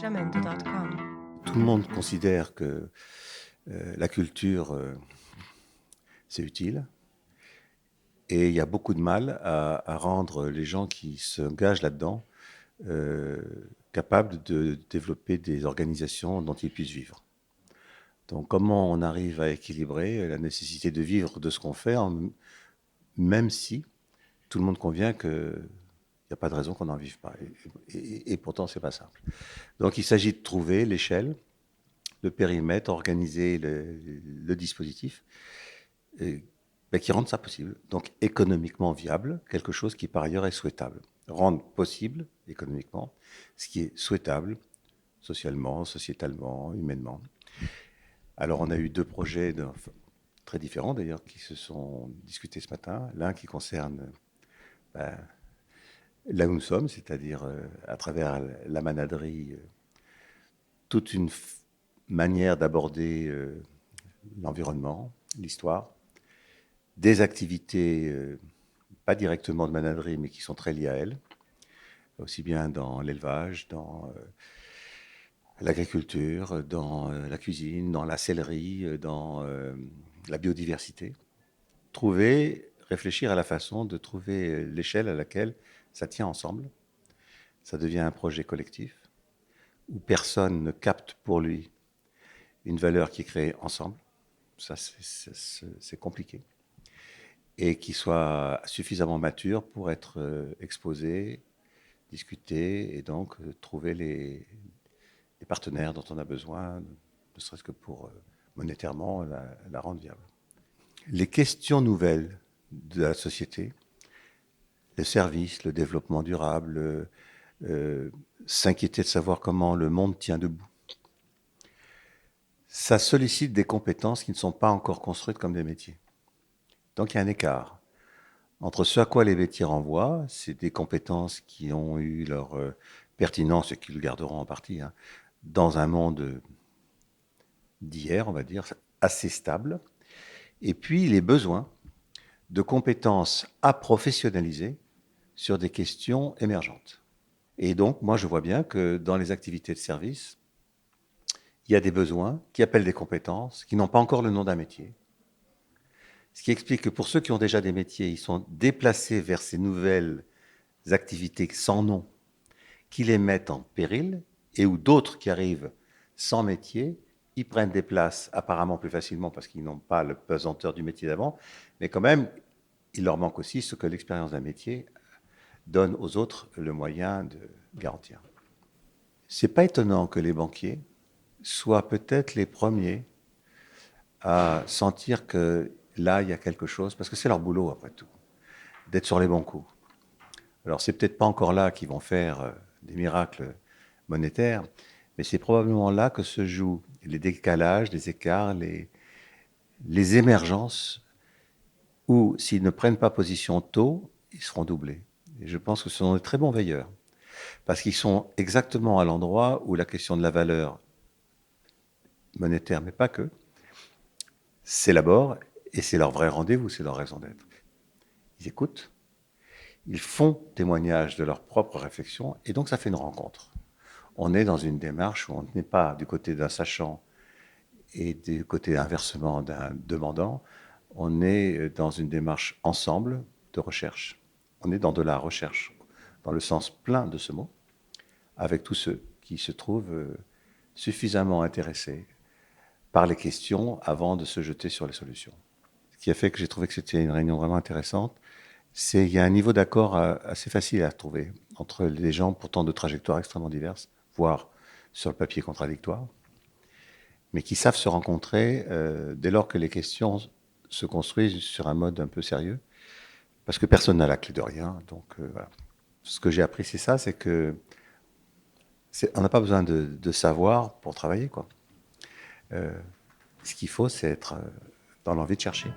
jamendo.com. Tout le monde considère que la culture, c'est utile. Et il y a beaucoup de mal à rendre les gens qui s'engagent là-dedans capables de développer des organisations dont ils puissent vivre. Donc comment on arrive à équilibrer la nécessité de vivre de ce qu'on fait, même si tout le monde convient qu'il n'y a pas de raison qu'on n'en vive pas. Et pourtant, c'est pas simple. Donc il s'agit de trouver l'échelle, le périmètre, organiser le dispositif qui rende ça possible. Donc économiquement viable, quelque chose qui par ailleurs est souhaitable. Rendre possible économiquement ce qui est souhaitable socialement, sociétalement, humainement. Alors on a eu deux projets très différents d'ailleurs qui se sont discutés ce matin. L'un qui concerne là où nous sommes, c'est-à-dire à travers la manaderie, toute une manière d'aborder l'environnement, l'histoire, des activités pas directement de manaderie, mais qui sont très liées à elle, aussi bien dans l'élevage, dans l'agriculture, dans la cuisine, dans la sellerie, dans la biodiversité. Réfléchir à la façon de trouver l'échelle à laquelle ça tient ensemble. Ça devient un projet collectif où personne ne capte pour lui une valeur qui est créée ensemble. Ça, c'est compliqué. Et qui soit suffisamment mature pour être exposé, discuté, et donc trouver les partenaires dont on a besoin, ne serait-ce que pour monétairement la rendre viable. Les questions nouvelles de la société, le service, le développement durable, s'inquiéter de savoir comment le monde tient debout, ça sollicite des compétences qui ne sont pas encore construites comme des métiers. Donc il y a un écart entre ce à quoi les métiers renvoient, c'est des compétences qui ont eu leur pertinence et qui le garderont en partie, hein, dans un monde d'hier, on va dire, assez stable, et puis les besoins de compétences à professionnaliser sur des questions émergentes. Et donc, moi, je vois bien que dans les activités de service, il y a des besoins qui appellent des compétences qui n'ont pas encore le nom d'un métier. Ce qui explique que pour ceux qui ont déjà des métiers, ils sont déplacés vers ces nouvelles activités sans nom qui les mettent en péril, et où d'autres qui arrivent sans métier, ils prennent des places apparemment plus facilement parce qu'ils n'ont pas le pesanteur du métier d'avant, mais quand même, il leur manque aussi ce que l'expérience d'un métier donne aux autres le moyen de garantir. C'est pas étonnant que les banquiers soient peut-être les premiers à sentir que là, il y a quelque chose, parce que c'est leur boulot, après tout, d'être sur les bons coups. Alors, c'est peut-être pas encore là qu'ils vont faire des miracles monétaires, mais c'est probablement là que se jouent les décalages, les écarts, les émergences, où s'ils ne prennent pas position tôt, ils seront doublés. Et je pense que ce sont de très bons veilleurs, parce qu'ils sont exactement à l'endroit où la question de la valeur monétaire, mais pas que, s'élabore, et c'est leur vrai rendez-vous, c'est leur raison d'être. Ils écoutent, ils font témoignage de leur propre réflexion, et donc ça fait une rencontre. On est dans une démarche où on n'est pas du côté d'un sachant et du côté inversement d'un demandant, on est dans une démarche ensemble de recherche. On est dans de la recherche, dans le sens plein de ce mot, avec tous ceux qui se trouvent suffisamment intéressés par les questions avant de se jeter sur les solutions. Ce qui a fait que j'ai trouvé que c'était une réunion vraiment intéressante, c'est qu'il y a un niveau d'accord assez facile à trouver entre les gens pourtant de trajectoires extrêmement diverses, voire sur le papier contradictoires, mais qui savent se rencontrer dès lors que les questions se construisent sur un mode un peu sérieux, parce que personne n'a la clé de rien. Donc voilà. Ce que j'ai appris, c'est ça, c'est que on n'a pas besoin de savoir pour travailler, quoi. Ce qu'il faut, c'est être dans l'envie de chercher.